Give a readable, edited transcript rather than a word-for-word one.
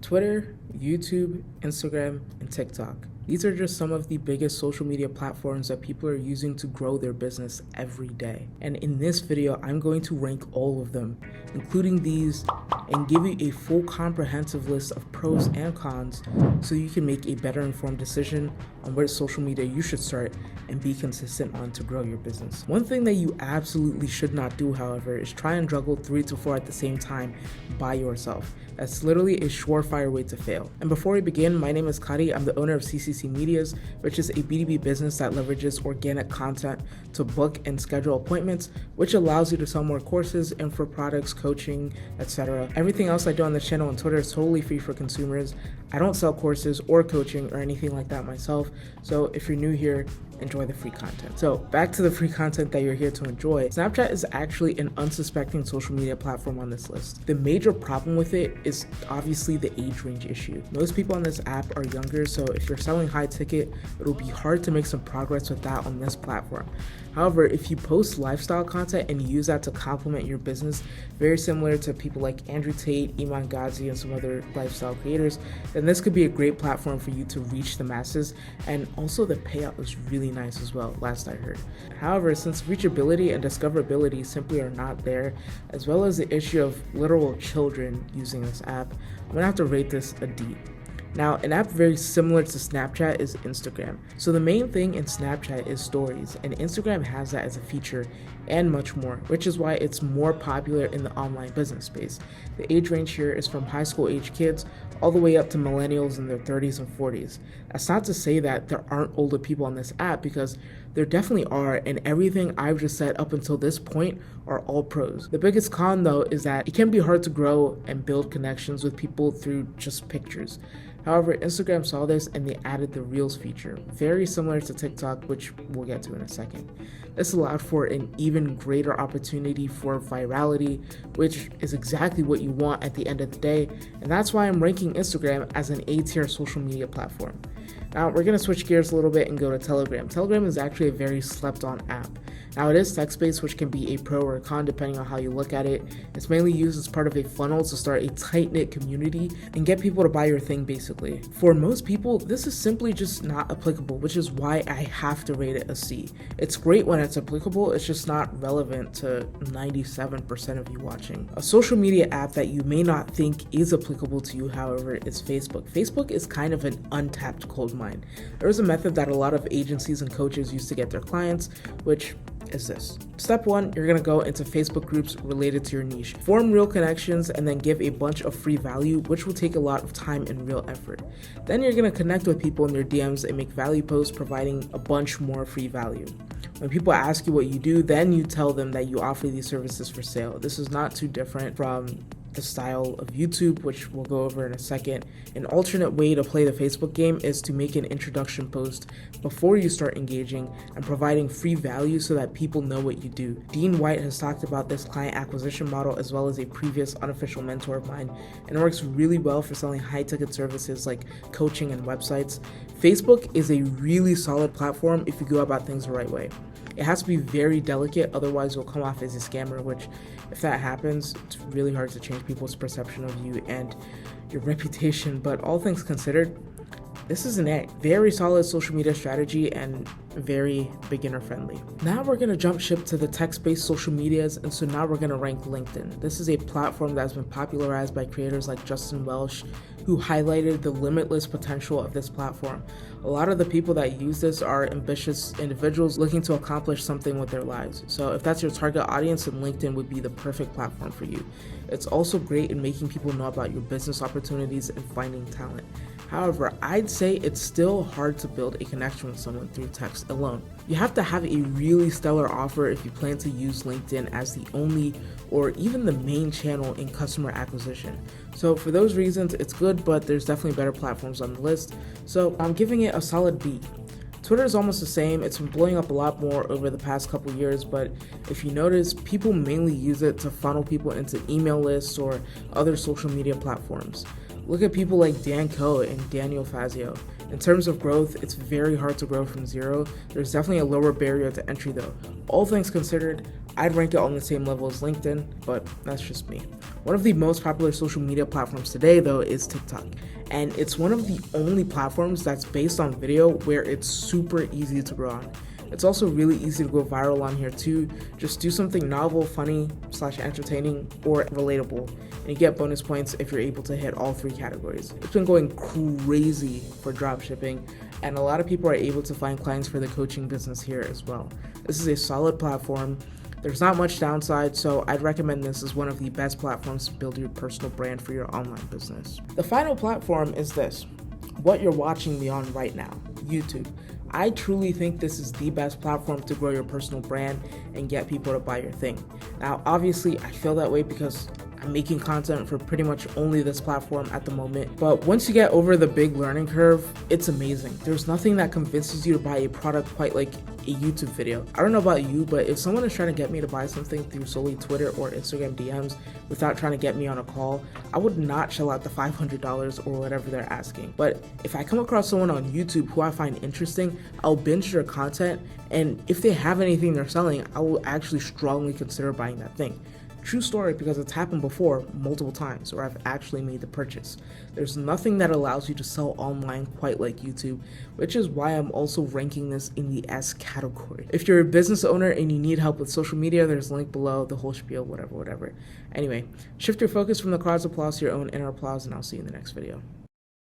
Twitter, YouTube, Instagram, and TikTok. These are just some of the biggest social media platforms that people are using to grow their business every day. And in this video, I'm going to rank all of them, including these, and give you a full comprehensive list of pros and cons so you can make a better informed decision on which social media you should start and be consistent on to grow your business. One thing that you absolutely should not do, however, is try and juggle 3 to 4 at the same time by yourself. That's literally a surefire way to fail. And before we begin, my name is Kari. I'm the owner of CCC Medias, which is a B2B business that leverages organic content to book and schedule appointments, which allows you to sell more courses, info products, coaching, etc. Everything else I do on the channel and Twitter is totally free for consumers. I don't sell courses or coaching or anything like that myself. So if you're new here, enjoy the free content. So back to the free content that you're here to enjoy. Snapchat is actually an unsuspecting social media platform on this list. The major problem with it is obviously the age range issue. Most people on this app are younger, so if you're selling high ticket, it'll be hard to make some progress with that on this platform. However, if you post lifestyle content and use that to complement your business, very similar to people like Andrew Tate, Iman Ghazi, and some other lifestyle creators, then this could be a great platform for you to reach the masses. And also the payout is really nice as well, last I heard. However, since reachability and discoverability simply are not there, as well as the issue of literal children using this app, I'm gonna have to rate this a D. Now, an app very similar to Snapchat is Instagram. So the main thing in Snapchat is stories, and Instagram has that as a feature and much more, which is why it's more popular in the online business space. The age range here is from high school age kids all the way up to millennials in their 30s and 40s. That's not to say that there aren't older people on this app, because there definitely are, and everything I've just said up until this point are all pros. The biggest con though is that it can be hard to grow and build connections with people through just pictures. However, Instagram saw this and they added the Reels feature, very similar to TikTok, which we'll get to in a second. This allowed for an even greater opportunity for virality, which is exactly what you want at the end of the day, and that's why I'm ranking Instagram as an A-tier social media platform. Now, we're going to switch gears a little bit and go to Telegram. Telegram is actually a very slept-on app. Now, it is text-based, which can be a pro or a con depending on how you look at it. It's mainly used as part of a funnel to start a tight-knit community and get people to buy your thing, basically. For most people, this is simply just not applicable, which is why I have to rate it a C. It's great when it's applicable, it's just not relevant to 97% of you watching. A social media app that you may not think is applicable to you, however, is Facebook. Facebook is kind of an untapped gold mine. There is a method that a lot of agencies and coaches use to get their clients, which is this. Step 1, you're gonna go into Facebook groups related to your niche. Form real connections and then give a bunch of free value, which will take a lot of time and real effort. Then you're gonna connect with people in their DMs and make value posts providing a bunch more free value. When people ask you what you do, then you tell them that you offer these services for sale. This is not too different from the style of YouTube, which we'll go over in a second. An alternate way to play the Facebook game is to make an introduction post before you start engaging and providing free value so that people know what you do. Dean White has talked about this client acquisition model as well as a previous unofficial mentor of mine, and it works really well for selling high-ticket services like coaching and websites. Facebook is a really solid platform if you go about things the right way. It has to be very delicate, otherwise you'll come off as a scammer, which if that happens, it's really hard to change people's perception of you and your reputation. But all things considered, this is an A. Very solid social media strategy and very beginner friendly. Now we're going to jump ship to the text-based social medias, and so now we're going to rank LinkedIn. This is a platform that has been popularized by creators like Justin Welsh, who highlighted the limitless potential of this platform. A lot of the people that use this are ambitious individuals looking to accomplish something with their lives. So if that's your target audience, then LinkedIn would be the perfect platform for you. It's also great in making people know about your business opportunities and finding talent. However, I'd say it's still hard to build a connection with someone through text alone. You have to have a really stellar offer if you plan to use LinkedIn as the only or even the main channel in customer acquisition. So for those reasons, it's good, but there's definitely better platforms on the list. So I'm giving it a solid B. Twitter is almost the same. It's been blowing up a lot more over the past couple years, but if you notice, people mainly use it to funnel people into email lists or other social media platforms. Look at people like Dan Koh and Daniel Fazio. In terms of growth, it's very hard to grow from zero. There's definitely a lower barrier to entry though. All things considered, I'd rank it on the same level as LinkedIn, but that's just me. One of the most popular social media platforms today, though, is TikTok. And it's one of the only platforms that's based on video where it's super easy to grow on. It's also really easy to go viral on here too. Just do something novel, funny / entertaining, or relatable, and you get bonus points if you're able to hit all 3 categories. It's been going crazy for dropshipping, and a lot of people are able to find clients for the coaching business here as well. This is a solid platform. There's not much downside, so I'd recommend this as one of the best platforms to build your personal brand for your online business. The final platform is this, what you're watching me on right now, YouTube. I truly think this is the best platform to grow your personal brand and get people to buy your thing. Now, obviously, I feel that way because I'm making content for pretty much only this platform at the moment. But once you get over the big learning curve, it's amazing. There's nothing that convinces you to buy a product quite like a YouTube video. I don't know about you, but if someone is trying to get me to buy something through solely Twitter or Instagram DMs without trying to get me on a call, I would not shell out the $500 or whatever they're asking. But if I come across someone on YouTube who I find interesting, I'll binge their content, and if they have anything they're selling, I will actually strongly consider buying that thing. True story, because it's happened before multiple times where I've actually made the purchase. There's nothing that allows you to sell online quite like YouTube, which is why I'm also ranking this in the S category. If you're a business owner and you need help with social media, there's a link below, the whole spiel, whatever. Anyway, shift your focus from the crowd's applause to your own inner applause, and I'll see you in the next video.